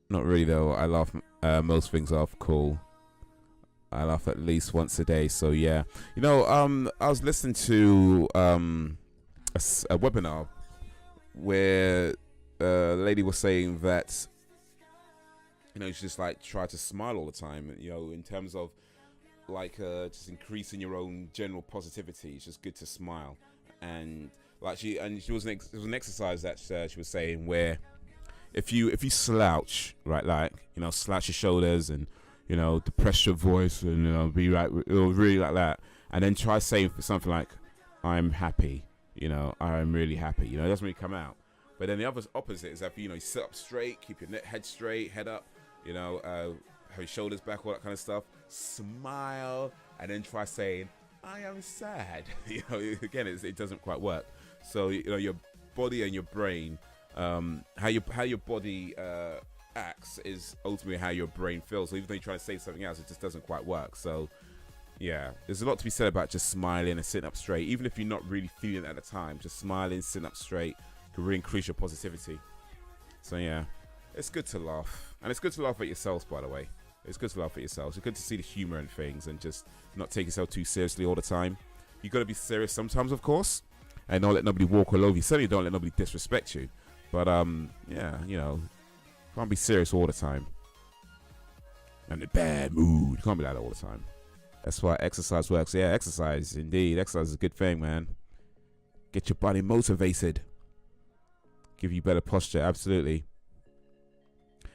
Not really though. I laugh most things off. Cool. I laugh at least once a day. So yeah, I was listening to a webinar where the lady was saying that you should just like try to smile all the time. In terms of like just increasing your own general positivity. It's just good to smile, and like she was it was an exercise that she was saying where if you slouch, right, like slouch your shoulders and depress your voice and be like really like that, and then try saying something like I'm happy, I'm really happy, it doesn't really come out. But then the other opposite is that you sit up straight, keep your head straight, head up, have your shoulders back, all that kind of stuff, smile, and then try saying I am sad. Again, it doesn't quite work. So your body and your brain, how your body acts is ultimately how your brain feels. So even though you try to say something else, it just doesn't quite work. So yeah, there's a lot to be said about just smiling and sitting up straight, even if you're not really feeling it at the time. Just smiling, sitting up straight can really increase your positivity. So yeah, it's good to laugh, and it's good to laugh at yourselves. By the way, it's good to laugh at yourselves. It's good to see the humor in things and just not take yourself too seriously all the time. You got to be serious sometimes, of course, and don't let nobody walk all over you. Certainly don't let nobody disrespect you. But yeah, can't be serious all the time. I'm in a bad mood. Can't be like that all the time. That's why exercise works. Yeah, exercise, indeed. Exercise is a good thing, man. Get your body motivated. Give you better posture, absolutely.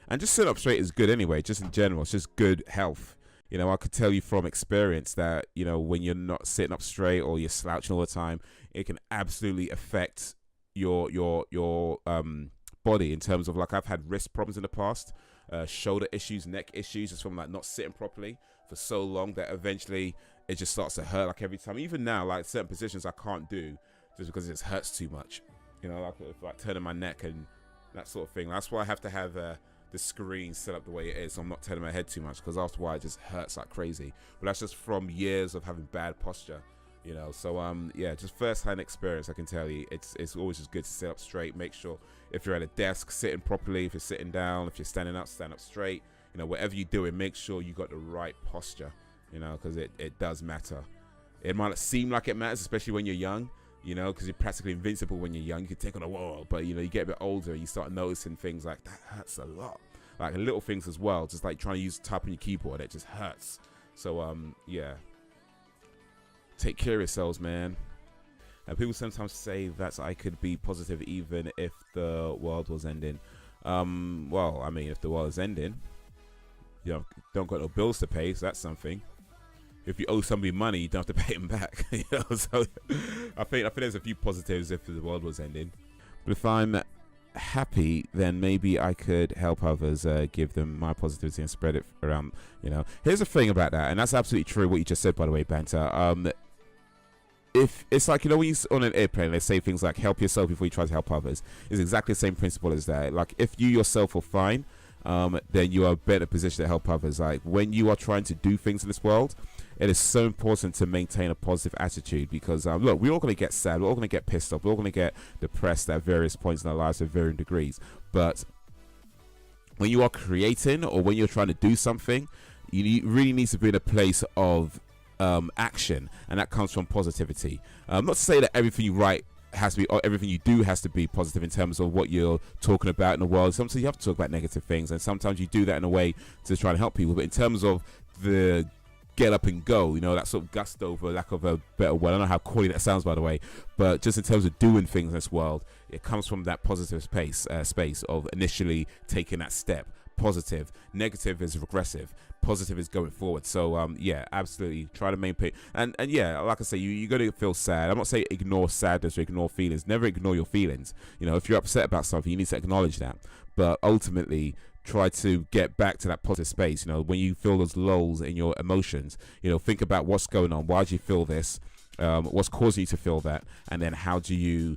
And just sit up straight is good anyway, just in general. It's just good health. I could tell you from experience that, when you're not sitting up straight or you're slouching all the time, it can absolutely affect your body in terms of, like, I've had wrist problems in the past, shoulder issues, neck issues, just from like not sitting properly for so long that eventually it just starts to hurt, like every time. Even now, like certain positions I can't do just because it just hurts too much. Like turning my neck and that sort of thing. That's why I have to have the screen set up the way it is, so I'm not turning my head too much, because after a while it just hurts like crazy. But that's just from years of having bad posture. So yeah, just first-hand experience, I can tell you, it's always just good to sit up straight. Make sure if you're at a desk, sitting properly. If you're sitting down, if you're standing up, stand up straight. Whatever you're doing, make sure you got the right posture, because it does matter. It might not seem like it matters, especially when you're young, because you're practically invincible when you're young. You can take on the world. But you get a bit older, you start noticing things like that hurts a lot, like little things as well, just like trying to type on your keyboard, it just hurts. So yeah, take care of yourselves, man. And people sometimes say that I could be positive even if the world was ending. Well, I mean, if the world is ending, don't got no bills to pay, so that's something. If you owe somebody money, you don't have to pay them back. So I think there's a few positives if the world was ending. But if I'm happy, then maybe I could help others, give them my positivity and spread it around. Here's the thing about that, and that's absolutely true what you just said, by the way, Banter. If it's like, when you're on an airplane, they say things like help yourself before you try to help others. It's exactly the same principle as that. Like, if you yourself are fine, then you are better positioned to help others. Like, when you are trying to do things in this world, it is so important to maintain a positive attitude, because look, we're all going to get sad, we're all going to get pissed off, we're all going to get depressed at various points in our lives at varying degrees. But when you are creating or when you're trying to do something, you really need to be in a place of action, and that comes from positivity. Not to say that everything you write has to be, or everything you do has to be positive in terms of what you're talking about in the world. Sometimes you have to talk about negative things, and sometimes you do that in a way to try and help people. But in terms of the get up and go, that sort of gusto, for lack of a better word. I don't know how corny that sounds, by the way, but just in terms of doing things in this world, it comes from that positive space of initially taking that step. Positive, negative is regressive, positive is going forward. So yeah, absolutely try to maintain, and yeah, like I say, you're gonna feel sad. I'm not saying ignore sadness or ignore feelings. Never ignore your feelings. If you're upset about something, you need to acknowledge that, but ultimately try to get back to that positive space. When you feel those lulls in your emotions, think about what's going on, why do you feel this, what's causing you to feel that, and then how do you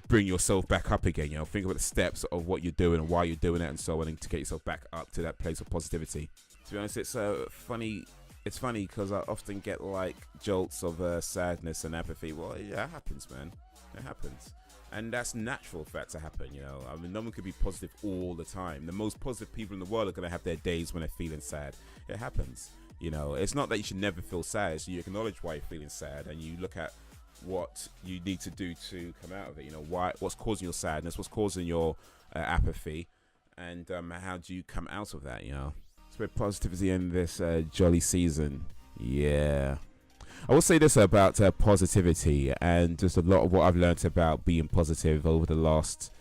bring yourself back up again. Think about the steps of what you're doing and why you're doing it, and so on, and to get yourself back up to that place of positivity. To be honest, it's funny. It's funny because I often get like jolts of sadness and apathy. Well, yeah, it happens, man. It happens. And that's natural for that to happen, you know. I mean, no one could be positive all the time. The most positive people in the world are going to have their days when they're feeling sad. It happens, you know. It's not that you should never feel sad. So you acknowledge why you're feeling sad, and you look at what you need to do to come out of it. You know, what's causing your sadness, what's causing your apathy, and how do you come out of that, you know. It's very positivity in this jolly season. Yeah. I will say this about positivity, and just a lot of what I've learned about being positive over the last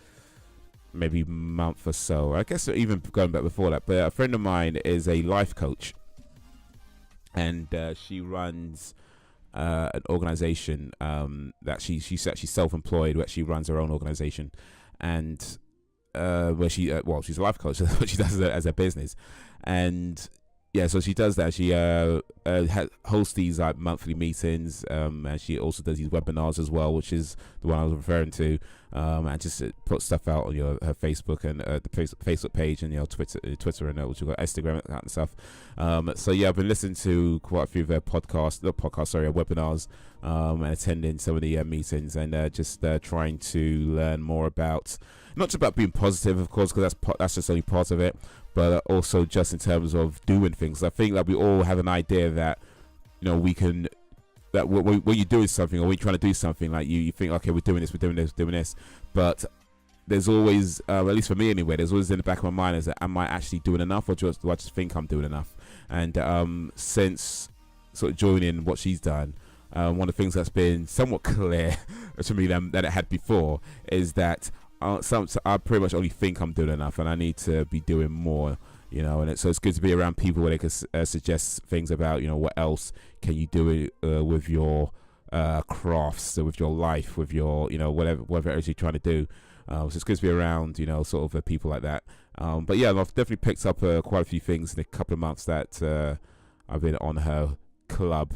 maybe month or so. I guess even going back before that. But a friend of mine is a life coach, and she runs an organization that she's actually self-employed, where she runs her own organization, and where she's a life coach. That's what she does as a business, and yeah, so she does that. She hosts these like monthly meetings, and she also does these webinars as well, which is the one I was referring to. And just puts stuff out on her Facebook and the Facebook page, and Twitter and which we've got Instagram and stuff. So yeah, I've been listening to quite a few of her webinars, and attending some of the meetings, and just trying to learn more about, not just about being positive, of course, because that's just only part of it, but also just in terms of doing things. I think that we all have an idea that, you know, we can, that when you're doing something, or when you're trying to do something, like you think, okay, we're doing this, but there's always, at least for me anyway, there's always in the back of my mind is that, am I actually doing enough, or do I just think I'm doing enough? And since sort of joining what she's done, one of the things that's been somewhat clear to me than it had before is that so I pretty much only think I'm doing enough, and I need to be doing more, you know. And so it's good to be around people where they can suggest things about, you know, what else can you do with your crafts, with your life, with your, you know, whatever it is you're trying to do. So it's good to be around, you know, sort of people like that. But yeah, I've definitely picked up quite a few things in a couple of months that I've been on her club.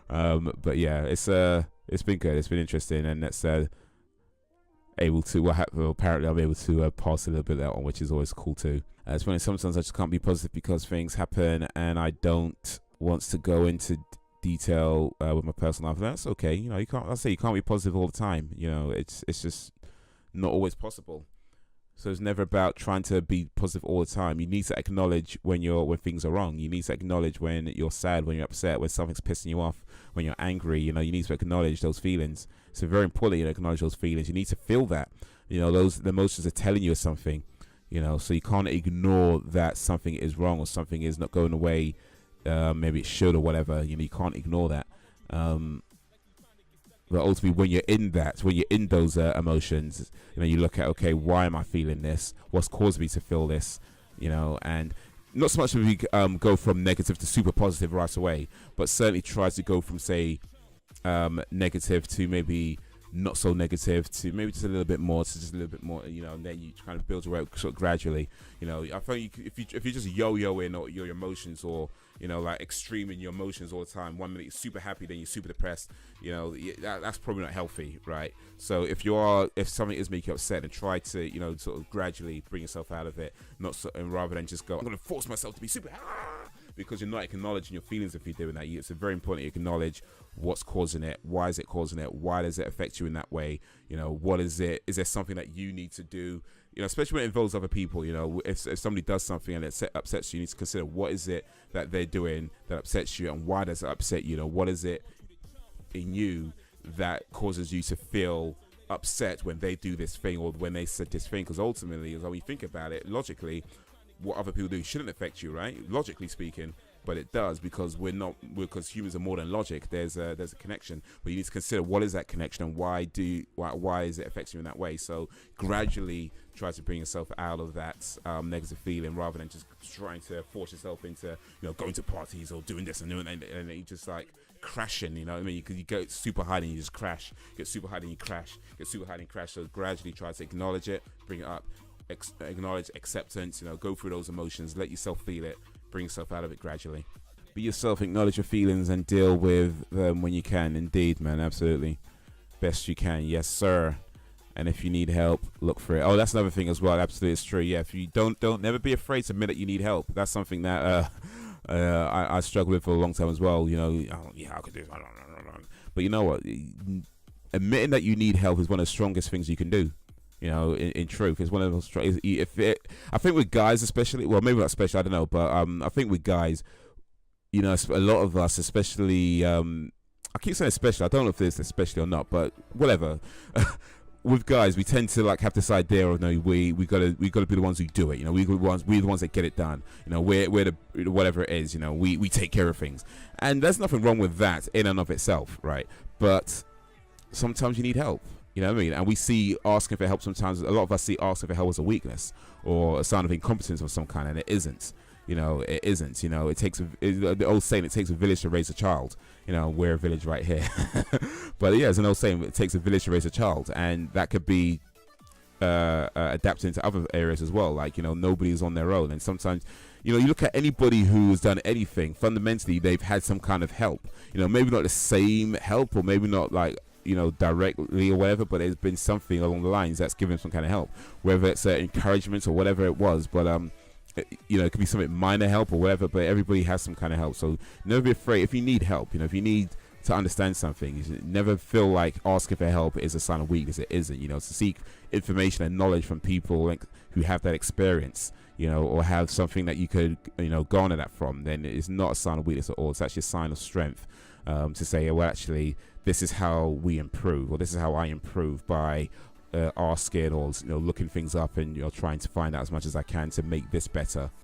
But yeah, it's been good. It's been interesting, and it's able to apparently I'm able to pass a little bit of that on, which is always cool too. It's funny, sometimes I just can't be positive because things happen, and I don't want to go into detail with my personal life. That's okay, you know. You can't be positive all the time, you know. It's just not always possible. So it's never about trying to be positive all the time. You need to acknowledge when things are wrong. You need to acknowledge when you're sad, when you're upset, when something's pissing you off, when you're angry. You know, you need to acknowledge those feelings. So very important you acknowledge those feelings. You need to feel that. You know, the emotions are telling you something. You know, so you can't ignore that something is wrong or something is not going the way maybe it should or whatever. You know, you can't ignore that. But ultimately, when you're in those emotions, you know, you look at, okay, why am I feeling this? What's caused me to feel this? You know, and not so much that we go from negative to super positive right away, but certainly try to go from, say, negative to maybe not so negative to maybe just a little bit more, to just a little bit more, you know, and then you kind of build your way sort of gradually. You know, I think if you just yo-yoing or your emotions, or, you know, like extreme in your emotions all the time, 1 minute you're super happy, then you're super depressed, you know, that's probably not healthy, right? So if something is making you upset, and try to, you know, sort of gradually bring yourself out of it, and rather than just go, I'm going to force myself to be super, because you're not acknowledging your feelings. If you're doing that, it's very important you acknowledge what's causing it, why is it causing it, why does it affect you in that way, you know, what is it, is there something that you need to do, you know, especially when it involves other people. You know, if somebody does something and it upsets you, you need to consider what is it that they're doing that upsets you, and why does it upset you. You know, what is it in you that causes you to feel upset when they do this thing, or when they said this thing? Because ultimately, as when you think about it logically, what other people do shouldn't affect you, right? Logically speaking, but it does, because because humans are more than logic. There's a connection, but you need to consider what is that connection, and why is it affecting you in that way. So gradually try to bring yourself out of that negative feeling, rather than just trying to force yourself into, you know, going to parties or doing this and doing that, and you just like crashing, you know what I mean? You go super high and you just crash, get super high and you crash, get super high and you crash. So gradually try to acknowledge it, bring it up, acknowledge acceptance, you know, go through those emotions, let yourself feel it, bring yourself out of it gradually. Be yourself, acknowledge your feelings, and deal with them when you can. Indeed, man, absolutely. Best you can, yes sir. And if you need help, look for it. Oh, that's another thing as well. Absolutely, it's true. Yeah, if you don't never be afraid to admit that you need help. That's something that I struggled with for a long time as well. You know, yeah, I could do this. But you know what? admitting that you need help is one of the strongest things you can do. You know, in truth, it's one of those. I think with guys, especially, well, maybe not especially, I don't know, but I think with guys, you know, a lot of us, especially, I keep saying especially, I don't know if it's especially or not, but whatever. With guys, we tend to like have this idea of, no, we gotta be the ones who do it. You know, we're the ones that get it done. You know, we're the whatever it is. You know, we take care of things, and there's nothing wrong with that in and of itself, right? But sometimes you need help. You know what I mean? And we see asking for help sometimes. A lot of us see asking for help as a weakness or a sign of incompetence of some kind, and it isn't. You know, it isn't. You know, the old saying, it takes a village to raise a child. You know, we're a village right here. But yeah, it's an old saying, it takes a village to raise a child, and that could be adapted into other areas as well. Like, you know, nobody's on their own, and sometimes, you know, you look at anybody who's done anything, fundamentally they've had some kind of help. You know, maybe not the same help, or maybe not like, you know, directly or whatever, but there's been something along the lines that's given some kind of help, whether it's encouragement or whatever it was. But you know, it could be something minor help or whatever, but everybody has some kind of help. So never be afraid if you need help. You know, if you need to understand something, you should never feel like asking for help is a sign of weakness. It isn't. You know, to seek information and knowledge from people like who have that experience, you know, or have something that you could, you know, garner that from, then it's not a sign of weakness at all. It's actually a sign of strength, to say, well, actually, this is how we improve, or this is how I improve by asking, or, you know, looking things up and, you know, trying to find out as much as I can to make this better.